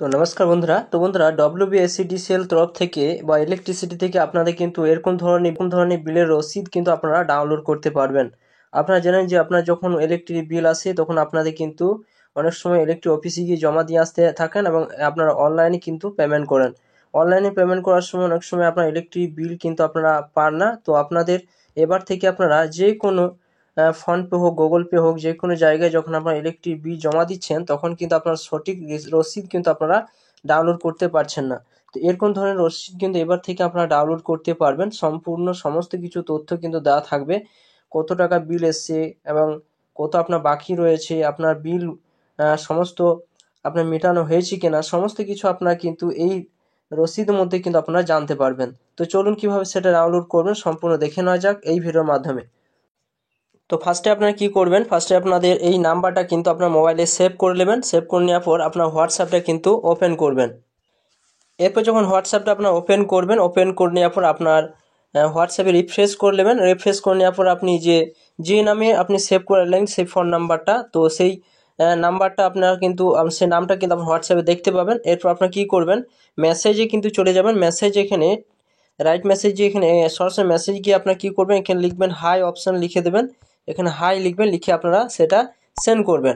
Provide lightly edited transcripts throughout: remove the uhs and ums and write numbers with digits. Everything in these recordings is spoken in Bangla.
তো নমস্কার বন্ধুরা। বন্ধুরা, ডব্লিউবিএসসিডিসিএল তরফ থেকে বা ইলেকট্রিসিটি থেকে আপনাদের কিন্তু এরকম ধরনের বিলের রসিদ কিন্তু আপনারা ডাউনলোড করতে পারবেন। আপনারা জানেন যে আপনার যখন ইলেকট্রিক বিল আসে তখন আপনাদের কিন্তু অনেক সময় ইলেকট্রিক অফিসে গিয়ে জমা দিয়ে আসতে থাকেন এবং আপনারা অনলাইনে কিন্তু পেমেন্ট করেন। অনলাইনে পেমেন্ট করার সময় অনেক সময় আপনার ইলেকট্রিক বিল কিন্তু আপনারা পান না। তো আপনাদের এবার থেকে আপনারা যে কোনো ফোনপে হোক, গুগল পে হোক, যে কোনো জায়গায় যখন আপনারা ইলেকট্রিক বিল জমা দিচ্ছেন তখন কিন্তু আপনার সঠিক রসিদ কিন্তু আপনারা ডাউনলোড করতে পারছেন না। তো এরকম ধরনের রসিদ কিন্তু এবার থেকে আপনারা ডাউনলোড করতে পারবেন। সম্পূর্ণ সমস্ত কিছু তথ্য কিন্তু দেওয়া থাকবে, কত টাকা বিল এসছে এবং কত আপনার বাকি রয়েছে, আপনার বিল সমস্ত আপনার মেটানো হয়েছে কিনা, সমস্ত কিছু আপনারা কিন্তু এই রসিদের মধ্যে কিন্তু আপনারা জানতে পারবেন। তো চলুন কিভাবে সেটা ডাউনলোড করবেন সম্পূর্ণ দেখে নেওয়া যাক এই ভিডিওর মাধ্যমে। তো ফার্স্টে আপনারা কি করবেন, ফার্স্টে আপনাদের এই নাম্বারটা কিন্তু আপনার মোবাইলে সেভ করে নেবেন। সেভ করে নেওয়ার পর আপনার হোয়াটসঅ্যাপটা কিন্তু ওপেন করবেন। এরপর যখন হোয়াটসঅ্যাপটা আপনার ওপেন করবেন, ওপেন করে নেওয়ার পর আপনার হোয়াটসঅ্যাপে রিফ্রেশ করে নেবেন। রিফ্রেশ করে নেওয়ার পর আপনি যে নামে আপনি সেভ করলেন সেই ফোন নাম্বারটা, তো সেই নাম্বারটা আপনার কিন্তু সেই নামটা কিন্তু আপনার হোয়াটসঅ্যাপে দেখতে পাবেন। এরপর আপনার কি করবেন, মেসেজে কিন্তু চলে যাবেন। মেসেজ এখানে রাইট মেসেজ, এখানে সরাসরি মেসেজ গিয়ে আপনার কি করবেন, এখানে লিখবেন হাই, অপশান লিখে দেবেন। এখানে হাই লিখবেন, লিখে আপনারা সেটা সেন্ড করবেন।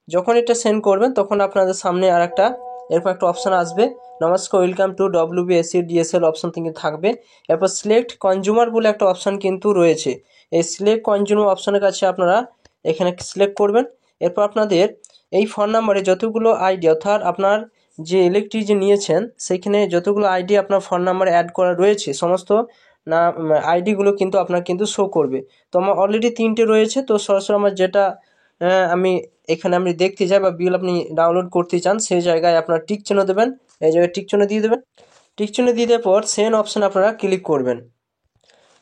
যখন এটা সেন্ড করবেন তখন আপনাদের সামনে আর একটা এরকম একটা অপশান আসবে, নমস্কার, ওয়েলকাম টু ডব্লিউবিএসসিডিএসএল অপশান থেকে থাকবে। এরপর সিলেক্ট কনজিউমার বলে একটা অপশান কিন্তু রয়েছে। এই সিলেক্ট কনজিউমার অপশানের কাছে আপনারা এখানে সিলেক্ট করবেন। এরপর আপনাদের এই ফোন নাম্বারে যতগুলো আইডি, অর্থাৎ আপনার যে ইলেকট্রিক যে নিয়েছেন সেখানে যতগুলো আইডি আপনার ফোন নাম্বারে অ্যাড করা রয়েছে সমস্ত না আইডিগুলো কিন্তু আপনার কিন্তু শো করবে। তো আমার অলরেডি 3টে রয়েছে। তো সরাসরি আমার যেটা আমি এখানে আপনি দেখতে চাই বা বিল আপনি ডাউনলোড করতে চান সেই জায়গায় আপনার টিক চিহ্ন দেবেন। এই জায়গায় টিক চিহ্ন দিয়ে দেবেন। টিক চিহ্ন দিয়ে দেওয়ার পর সেন্ড অপশানে আপনারা ক্লিক করবেন।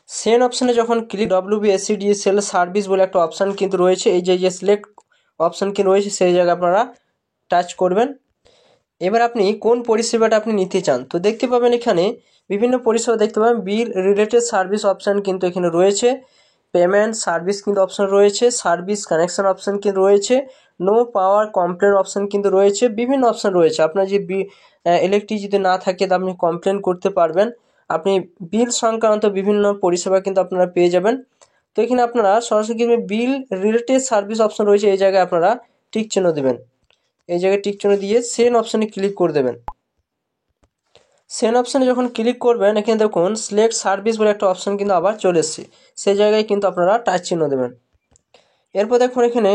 সেন্ড অপশানে যখন ক্লিক, ডব্লিউবিএসসিডিএসএল সার্ভিস বলে একটা অপশান কিন্তু রয়েছে, এই যে সিলেক্ট অপশান কি রয়েছে সেই জায়গায় আপনারা টাচ করবেন। এবার আপনি কোন পরিষেবাটা আপনি নিতে চান, তো দেখতে পাবেন এখানে বিভিন্ন পরিষেবা দেখতে পাবেন। বিল রিলেটেড সার্ভিস অপশান কিন্তু এখানে রয়েছে, পেমেন্ট সার্ভিস কিন্তু অপশান রয়েছে, সার্ভিস কানেকশন অপশান কিন্তু রয়েছে, নো পাওয়ার কমপ্লেন অপশান কিন্তু রয়েছে, বিভিন্ন অপশান রয়েছে। আপনার যে ইলেকট্রিক যদি না থাকে তা আপনি কমপ্লেন করতে পারবেন। আপনি বিল সংক্রান্ত বিভিন্ন পরিষেবা কিন্তু আপনারা পেয়ে যাবেন। তো এখানে আপনারা সরাসরি বিল রিলেটেড সার্ভিস অপশান রয়েছে, এই জায়গায় আপনারা টিক চিহ্ন দেবেন। এই জায়গায় টিক চিহ্ন দিয়ে সেন্ড অপশানে ক্লিক করে দেবেন। সেন্ড অপশানে যখন ক্লিক করবেন এখানে দেখুন সিলেক্ট সার্ভিস বলে একটা অপশান কিন্তু আবার চলে এসছে, সেই জায়গায় কিন্তু আপনারা টাচ চিহ্ন দেবেন। এরপর দেখুন এখানে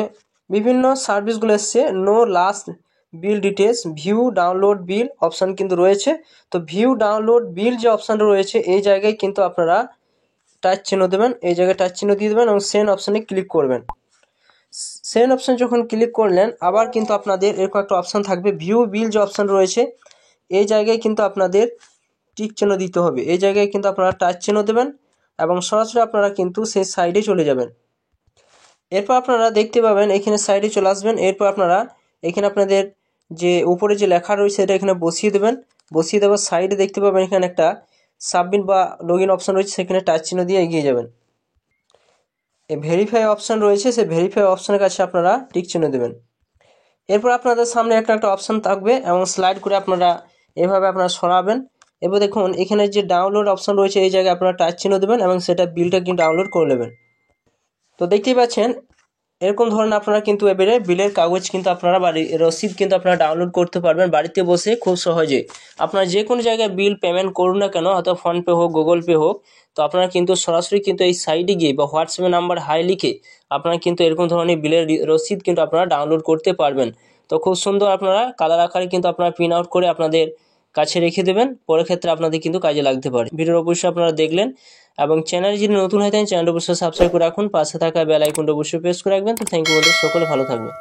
বিভিন্ন সার্ভিসগুলো এসছে, নো লাস্ট বিল ডিটেলস, ভিউ ডাউনলোড বিল অপশান কিন্তু রয়েছে। তো ভিউ ডাউনলোড বিল যে অপশানটা রয়েছে এই জায়গায় কিন্তু আপনারা টাচ চিহ্ন দেবেন। এই জায়গায় টাচ চিহ্ন দিয়ে দেবেন এবং সেন্ড অপশানে ক্লিক করবেন। সেন্ড অপশান যখন ক্লিক করলেন আবার কিন্তু আপনাদের এরকম একটা অপশান থাকবে, ভিউ বিল যে অপশান রয়েছে এই জায়গায় কিন্তু আপনাদের টিক চিহ্ন দিতে হবে। এই জায়গায় কিন্তু আপনারা টাচ চিহ্ন দেবেন এবং সরাসরি আপনারা কিন্তু সেই সাইডে চলে যাবেন। এরপর আপনারা দেখতে পাবেন এখানে সাইডে চলে আসবেন। এরপর আপনারা এখানে আপনাদের যে উপরে যে লেখা রয়েছে এটা এখানে বসিয়ে দেবেন। বসিয়ে দেওয়ার সাইডে দেখতে পাবেন এখানে একটা সাবমিট বা লগ ইন অপশান রয়েছে, সেখানে টাচ চিহ্ন দিয়ে এগিয়ে যাবেন। এই ভেরিফাই অপশান রয়েছে, সেই ভেরিফাই অপশানের কাছে আপনারা টিক চিহ্ন দেবেন। এরপর আপনাদের সামনে একটা অপশান থাকবে এবং স্লাইড করে আপনারা এভাবে আপনারা সরাবেন। এবার দেখুন এখানে যে ডাউনলোড অপশান রয়েছে এই জায়গায় আপনারা টাচ চিহ্ন দেবেন এবং সেটা বিলটা কিন্তু ডাউনলোড করে নেবেন। তো দেখতেই পাচ্ছেন এরকম ধরনের আপনারা কিন্তু এবারে বিলের কাগজ কিন্তু আপনারা রসিদ কিন্তু আপনারা ডাউনলোড করতে পারবেন বাড়িতে বসে খুব সহজে। আপনারা যে কোনো জায়গায় বিল পেমেন্ট করুন না কেন, হয়তো ফোনপে হোক, গুগল পে হোক, তো আপনারা কিন্তু সরাসরি কিন্তু এই সাইডে গিয়ে বা হোয়াটসঅ্যাপে নাম্বার হাই লিখে আপনারা কিন্তু এরকম ধরনের বিলের রসিদ কিন্তু আপনারা ডাউনলোড করতে পারবেন। তো খুব সুন্দর আপনারা কালার আকারে কিন্তু আপনারা প্রিন্ট আউট করে আপনাদের কাছে রেখে দেবেন, পরের ক্ষেত্রে আপনাদের কিন্তু কাজে লাগতে পারে। ভিডিওর অবশ্যই আপনারা দেখলেন এবং চ্যানেলে যদি নতুন হয়ে থাকেন চ্যানেলটা অবশ্যই সাবস্ক্রাইব করে রাখুন, পাশে থাকা বেল আইকনটা অবশ্যই প্রেস করে রাখবেন। তো থ্যাংক ইউ বন্ধু, সকলে ভালো থাকবেন।